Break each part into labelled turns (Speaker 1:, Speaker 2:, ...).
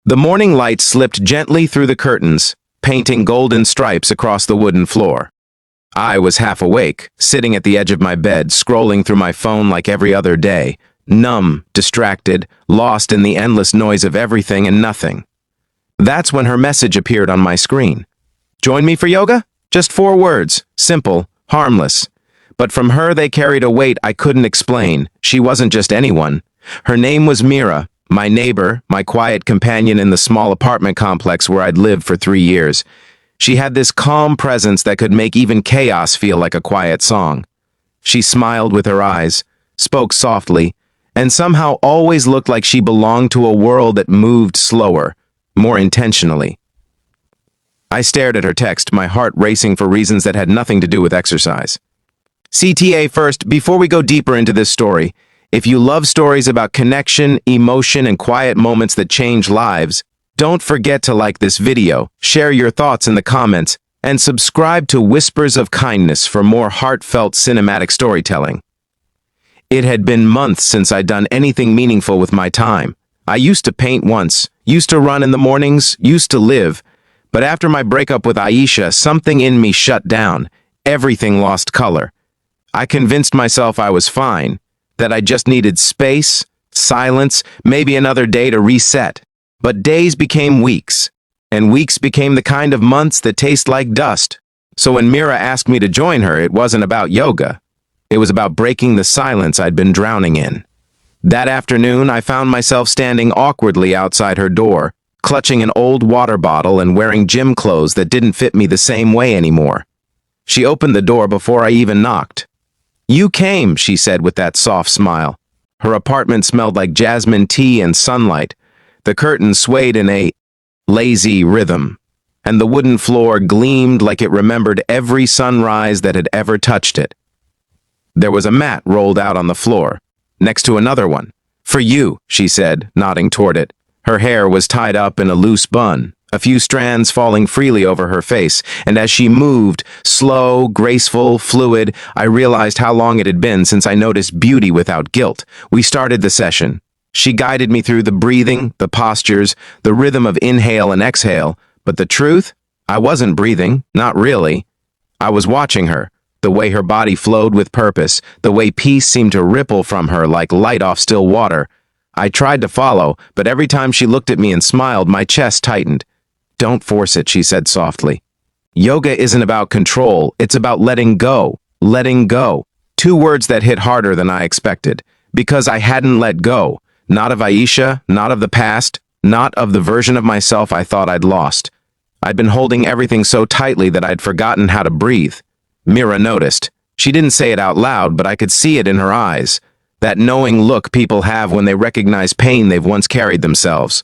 Speaker 1: The morning light slipped gently through the curtains, painting golden stripes across the wooden floor. I was half awake, sitting at the edge of my bed, scrolling through my phone like every other day, numb, distracted, lost in the endless noise of everything and nothing. That's when her message appeared on my screen. Join me for yoga? Just 4 words, simple, harmless. But from her they carried a weight I couldn't explain. She wasn't just anyone. Her name was Mira, my neighbor, my quiet companion in the small apartment complex where I'd lived for 3 years. She had this calm presence that could make even chaos feel like a quiet song. She smiled with her eyes, spoke softly, and somehow always looked like she belonged to a world that moved slower, more intentionally. I stared at her text, my heart racing for reasons that had nothing to do with exercise. CTA first, before we go deeper into this story, if you love stories about connection, emotion, and quiet moments that change lives, don't forget to like this video, share your thoughts in the comments, and subscribe to Whispers of Kindness for more heartfelt cinematic storytelling. It had been months since I'd done anything meaningful with my time. I used to paint once, used to run in the mornings, used to live, but after my breakup with Aisha, something in me shut down. Everything lost color. I convinced myself I was fine, that I just needed space, silence, maybe another day to reset. But days became weeks, and weeks became the kind of months that taste like dust. So when Mira asked me to join her, it wasn't about yoga. It was about breaking the silence I'd been drowning in. That afternoon, I found myself standing awkwardly outside her door, clutching an old water bottle and wearing gym clothes that didn't fit me the same way anymore. She opened the door before I even knocked. "You came," she said with that soft smile. Her apartment smelled like jasmine tea and sunlight. The curtains swayed in a lazy rhythm, and the wooden floor gleamed like it remembered every sunrise that had ever touched it. There was a mat rolled out on the floor, next to another one. "For you," she said, nodding toward it. Her hair was tied up in a loose bun, a few strands falling freely over her face, and as she moved, slow, graceful, fluid, I realized how long it had been since I noticed beauty without guilt. We started the session. She guided me through the breathing, the postures, the rhythm of inhale and exhale, but the truth? I wasn't breathing, not really. I was watching her, the way her body flowed with purpose, the way peace seemed to ripple from her like light off still water. I tried to follow, but every time she looked at me and smiled, my chest tightened. "Don't force it," she said softly. "Yoga isn't about control, it's about letting go. Letting go." 2 words that hit harder than I expected, because I hadn't let go. Not of Aisha, not of the past, not of the version of myself I thought I'd lost. I'd been holding everything so tightly that I'd forgotten how to breathe. Mira noticed. She didn't say it out loud, but I could see it in her eyes. That knowing look people have when they recognize pain they've once carried themselves.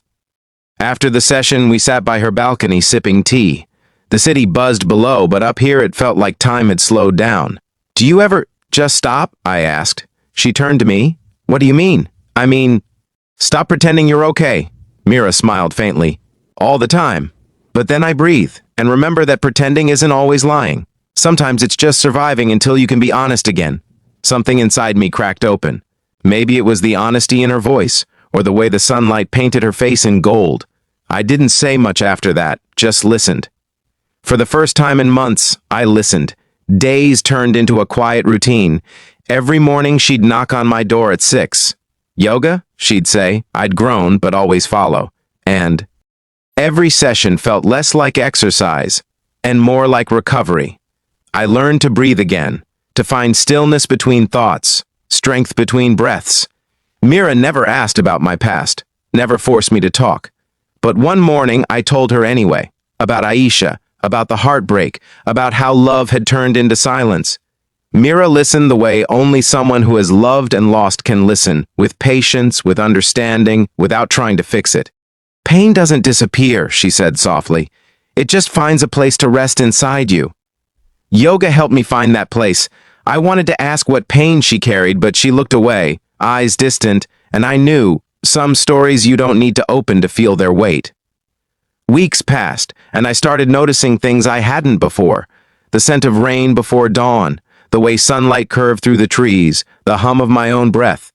Speaker 1: After the session, we sat by her balcony sipping tea. The city buzzed below, but up here it felt like time had slowed down. "Do you ever just stop?" I asked. She turned to me. "What do you mean?" "I mean, stop pretending you're okay." Mira smiled faintly. "All the time. But then I breathe, and remember that pretending isn't always lying. Sometimes it's just surviving until you can be honest again." Something inside me cracked open. Maybe it was the honesty in her voice, or the way the sunlight painted her face in gold. I didn't say much after that, just listened. For the first time in months, I listened. Days turned into a quiet routine. Every morning she'd knock on my door at 6. "Yoga?" she'd say. I'd groan, but always follow. And every session felt less like exercise and more like recovery. I learned to breathe again, to find stillness between thoughts, strength between breaths. Mira never asked about my past, never forced me to talk. But one morning I told her anyway, about Aisha, about the heartbreak, about how love had turned into silence. Mira listened the way only someone who has loved and lost can listen, with patience, with understanding, without trying to fix it. "Pain doesn't disappear," she said softly. "It just finds a place to rest inside you." Yoga helped me find that place. I wanted to ask what pain she carried, but she looked away, eyes distant, and I knew, some stories you don't need to open to feel their weight. Weeks passed, and I started noticing things I hadn't before. The scent of rain before dawn, the way sunlight curved through the trees, the hum of my own breath.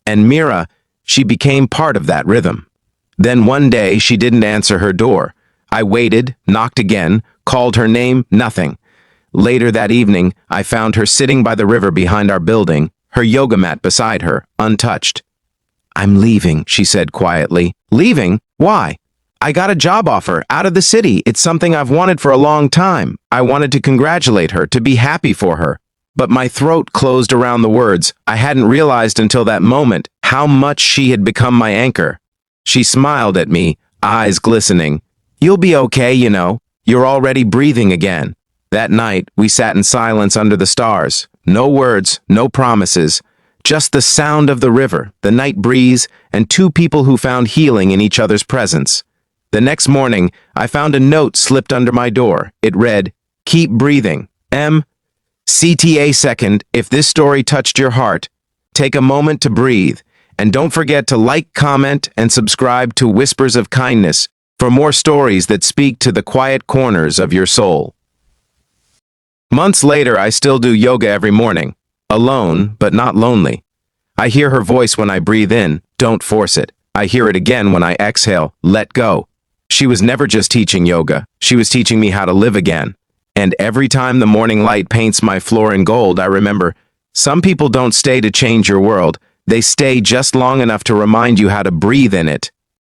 Speaker 1: And Mira, she became part of that rhythm. Then one day she didn't answer her door. I waited, knocked again, called her name, nothing. Later that evening, I found her sitting by the river behind our building, her yoga mat beside her, untouched. "I'm leaving," she said quietly. "Leaving? Why?" "I got a job offer, out of the city. It's something I've wanted for a long time." I wanted to congratulate her, to be happy for her. But my throat closed around the words. I hadn't realized until that moment how much she had become my anchor. She smiled at me, eyes glistening. "You'll be okay, you know. You're already breathing again." That night, we sat in silence under the stars. No words, no promises. Just the sound of the river, the night breeze, and two people who found healing in each other's presence. The next morning, I found a note slipped under my door. It read, "Keep breathing. CTA second, if this story touched your heart, take a moment to breathe. And don't forget to like, comment, and subscribe to Whispers of Kindness for more stories that speak to the quiet corners of your soul." Months later, I still do yoga every morning. Alone, but not lonely. I hear her voice when I breathe in, "Don't force it." I hear it again when I exhale, "Let go." She was never just teaching yoga. She was teaching me how to live again. And every time the morning light paints my floor in gold, I remember, some people don't stay to change your world. They stay just long enough to remind you how to breathe in it.